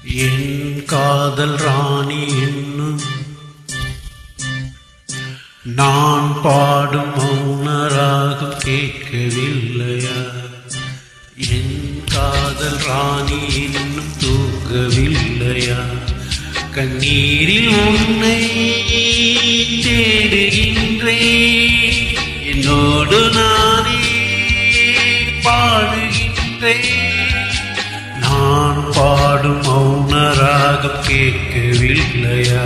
என் காதல் ராணி என்னும் நான் பாடும் மௌனராகம் கேட்கவில்லையா? என் காதல் ராணி இன்னும் தூங்கவில்லையா? கண்ணீரில் உன்னை தேடுகின்றேன், என்னோடு நானே பாடுகின்றேன். நான் பாடும் மௌனராகம் கேட்கவில்லையா?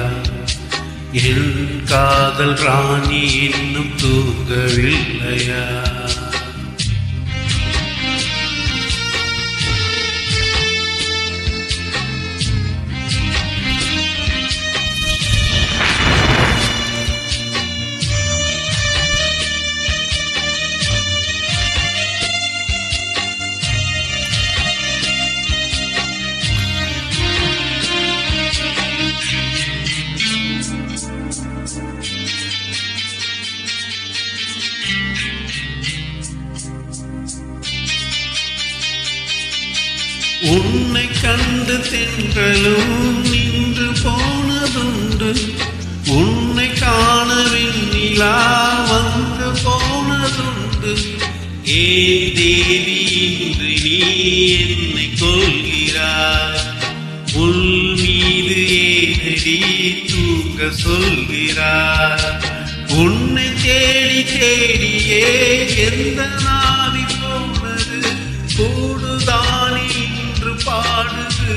என் காதல் ராணி இன்னும் தூங்கவில்லையா? உன்னை கண்டு தென்றலும் நின்று போனதுண்டு, உன்னை காண வெண்ணிலா வந்து போனதுண்டு. ஏன் தேவி இன்று நீ என்னை கொள்கிறாய்? உள் மீது ஏனடி தூங்க சொல்கிறாய்? உன்னை தேடி தேடியே எந்த நாவி போனது கூடுதானே பாடுது.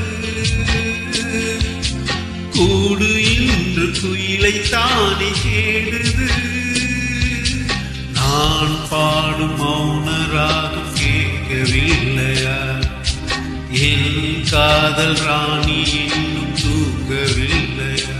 கூடு இன்று குயிலை தானே கேடுது. நான் பாடும் மௌனராகம் கேட்கவில்லையா? என் காதல் ராணி இன்னும் தூங்கவில்லையா?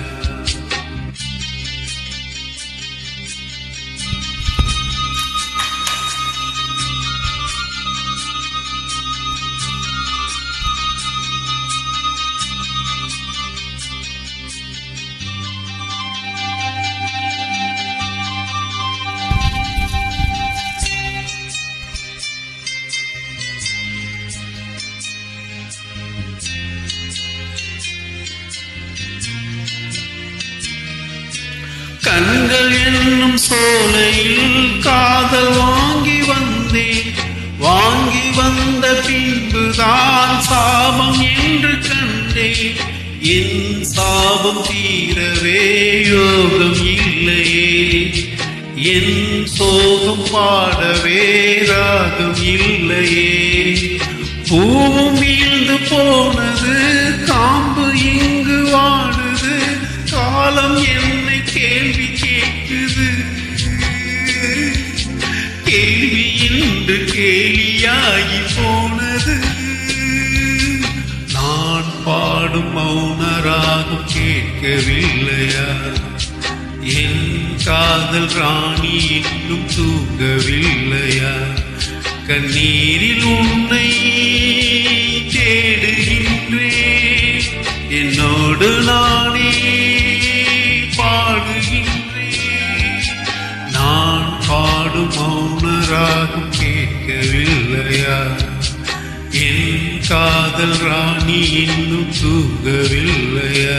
கண்கள் என்னும் சோலையில் காதல் வாங்கி வந்தேன். வாங்கி வந்த பின்புதான் சாபம் என்று கண்டேன். என் சாபம் தீரவே யோகம் இல்லையே, என் சோகம் பாடவே ராகம் இல்லையே. பூவும் வீழ்ந்து போனது, காம்பு இங்கு வாடுது. காலம் என்னை கேள்வி கேட்குது. கேள்வி இன்று கேலியாகி போனது. நான் பாடும் மௌனராகம் கேட்கவில்லையா? என் காதல் ராணி இன்னும் தூங்கவில்லையா? கண்ணீரில் உன்னை தேடுகின்றேன், என்னோடு நானே பாடுகின்றேன். நான் பாடும் மௌனராகம் கேட்கவில்லையா? என் காதல் ராணி இன்னும் தூங்கவில்லையா?